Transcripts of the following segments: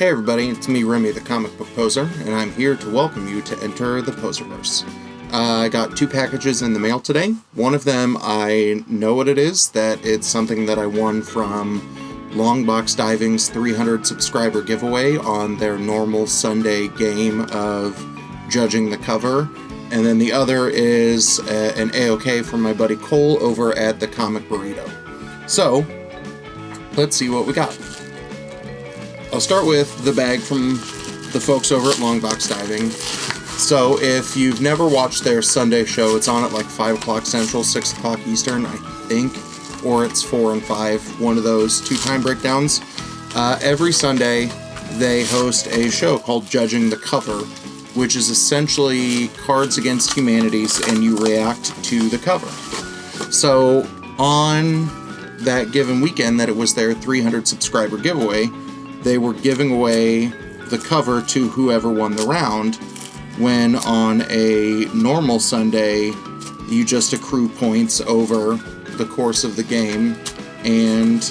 Hey everybody, it's me, Remy, the comic book poser, and I'm here to welcome you to enter the Poserverse. I got 2 packages in the mail today. One of them, I know what it is, that it's something that I won from Longbox Diving's 300 subscriber giveaway on their normal Sunday game of judging the cover. And then the other is an AOK from my buddy Cole over at the Comic Burrito. So, let's see what we got. I'll start with the bag from the folks over at Longbox Diving. So if you've never watched their Sunday show, it's on at like 5 o'clock Central, 6 o'clock Eastern, I think, or it's 4 and 5, one of those 2 time breakdowns. Every Sunday, they host a show called Judging the Cover, which is essentially Cards Against Humanities, and you react to the cover. So on that given weekend that it was their 300 subscriber giveaway, they were giving away the cover to whoever won the round, when on a normal Sunday, you just accrue points over the course of the game, and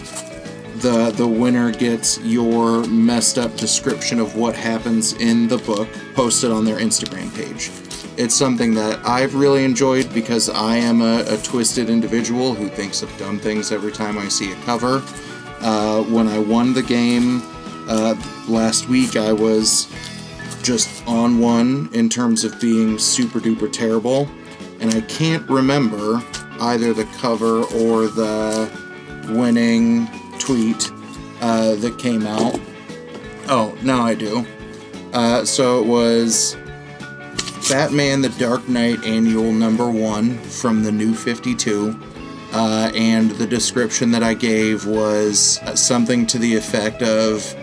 the winner gets your messed up description of what happens in the book posted on their Instagram page. It's something that I've really enjoyed because I am a twisted individual who thinks of dumb things every time I see a cover. When I won the game last week, I was just on one in terms of being super duper terrible, and I can't remember either the cover or the winning tweet that came out. Oh, now I do. So it was Batman The Dark Knight Annual #1 from the New 52. And the description that I gave was something to the effect of,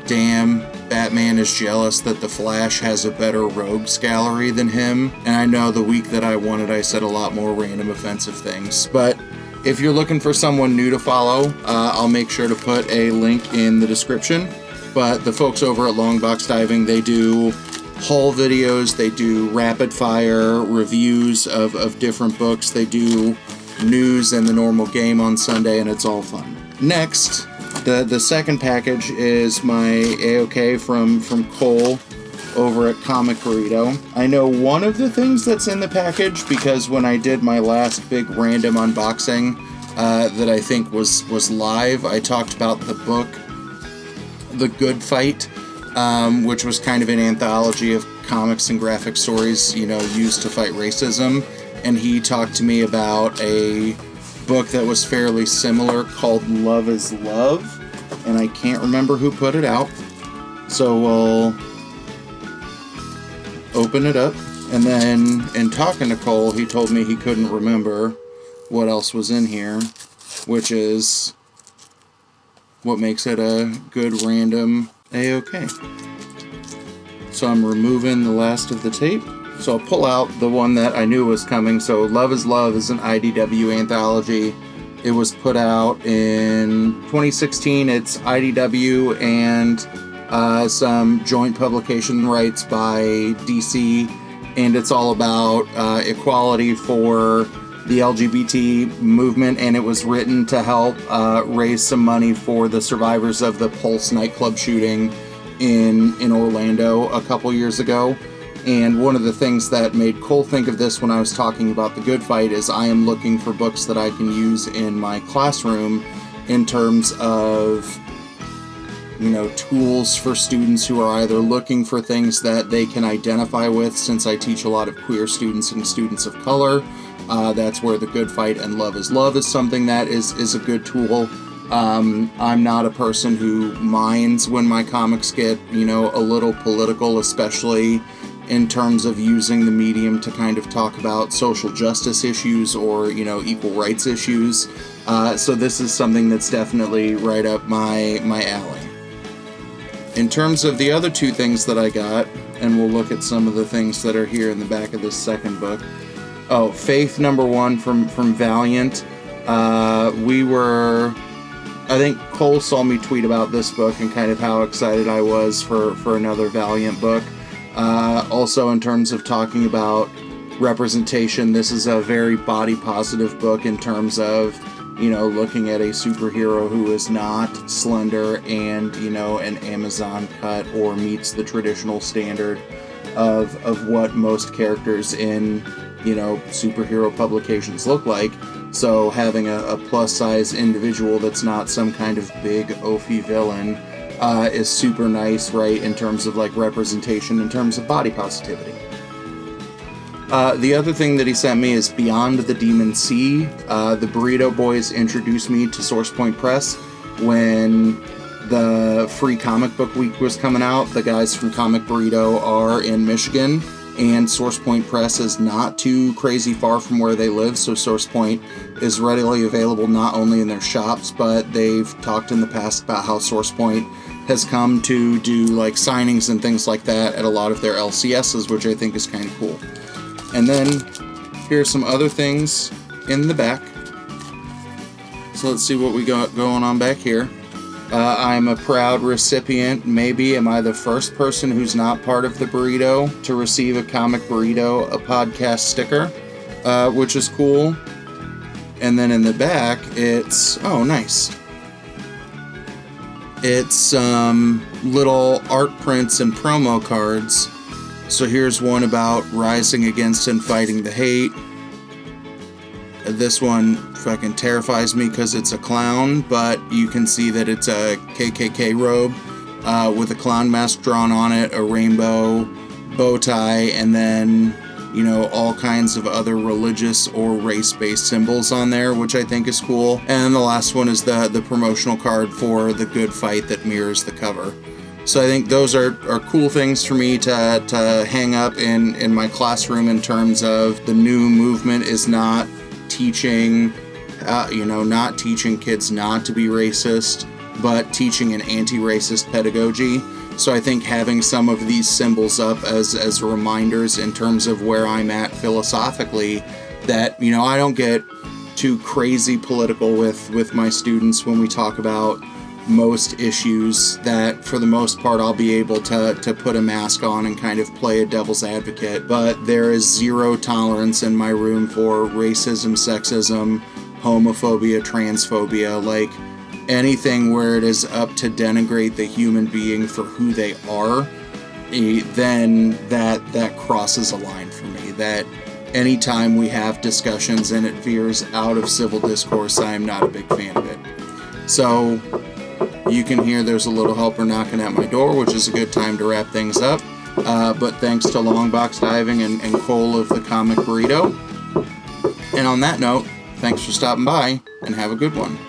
"Damn, Batman is jealous that the Flash has a better rogues gallery than him." And I know the week that I won it, I said a lot more random offensive things. But if you're looking for someone new to follow, I'll make sure to put a link in the description. But the folks over at Longbox Diving, they do haul videos, they do rapid fire reviews of different books, they do news and the normal game on Sunday, and it's all fun. Next, the second package is my AOK from Cole over at Comic Burrito. I know one of the things that's in the package because when I did my last big random unboxing that I think was live, I talked about the book The Good Fight, which was kind of an anthology of comics and graphic stories, used to fight racism. And he talked to me about a book that was fairly similar called Love is Love, and I can't remember who put it out. So we'll open it up, and then in talking to Cole, he told me he couldn't remember what else was in here, which is what makes it a good random AOK. So I'm removing the last of the tape. So I'll pull out the one that I knew was coming. So Love is Love is an IDW anthology. It was put out in 2016. It's IDW and some joint publication rights by DC. And it's all about equality for the LGBT movement. And it was written to help raise some money for the survivors of the Pulse nightclub shooting in Orlando a couple years ago. And one of the things that made Cole think of this when I was talking about The Good Fight is I am looking for books that I can use in my classroom in terms of, tools for students who are either looking for things that they can identify with. Since I teach a lot of queer students and students of color, that's where The Good Fight and Love is Love is something that is a good tool. I'm not a person who minds when my comics get, a little political, especially in terms of using the medium to kind of talk about social justice issues or, equal rights issues. So this is something that's definitely right up my alley. In terms of the other 2 things that I got, and we'll look at some of the things that are here in the back of this second book. Oh, Faith #1 from Valiant. I think Cole saw me tweet about this book and kind of how excited I was for another Valiant book. Also, in terms of talking about representation, this is a very body positive book in terms of looking at a superhero who is not slender and, an Amazon cut or meets the traditional standard of what most characters in, superhero publications look like. So having a plus-size individual that's not some kind of big oafy villain is super nice, right, in terms of, representation, in terms of body positivity. The other thing that he sent me is Beyond the Demon Sea. The Burrito Boys introduced me to Source Point Press when the free comic book week was coming out. The guys from Comic Burrito are in Michigan, and Source Point Press is not too crazy far from where they live, so Source Point is readily available not only in their shops, but they've talked in the past about how Source Point has come to do signings and things like that at a lot of their LCSs, which I think is kind of cool. And then here's some other things in the back. So let's see what we got going on back here. I'm a proud recipient. Maybe am I the first person who's not part of the Burrito to receive a Comic Burrito, a podcast sticker, which is cool. And then in the back, it's, oh, nice. It's little art prints and promo cards. So here's one about rising against and fighting the hate. This one fucking terrifies me because it's a clown, but you can see that it's a KKK robe with a clown mask drawn on it, a rainbow bow tie, and then, all kinds of other religious or race-based symbols on there, which I think is cool. And the last one is the promotional card for the good fight that mirrors the cover. So I think those are cool things for me to hang up in my classroom in terms of the new movement is not teaching, not teaching kids not to be racist, but teaching an anti-racist pedagogy. So I think having some of these symbols up as reminders in terms of where I'm at philosophically, that, I don't get too crazy political with my students when we talk about most issues, that for the most part I'll be able to put a mask on and kind of play a devil's advocate, but there is zero tolerance in my room for racism, sexism, homophobia, transphobia, anything where it is up to denigrate the human being for who they are, then that crosses a line for me. That anytime we have discussions and it veers out of civil discourse, I am not a big fan of it. So you can hear there's a little helper knocking at my door, which is a good time to wrap things up. But thanks to Longbox Diving and Cole of the Comic Burrito. And on that note, thanks for stopping by, and have a good one.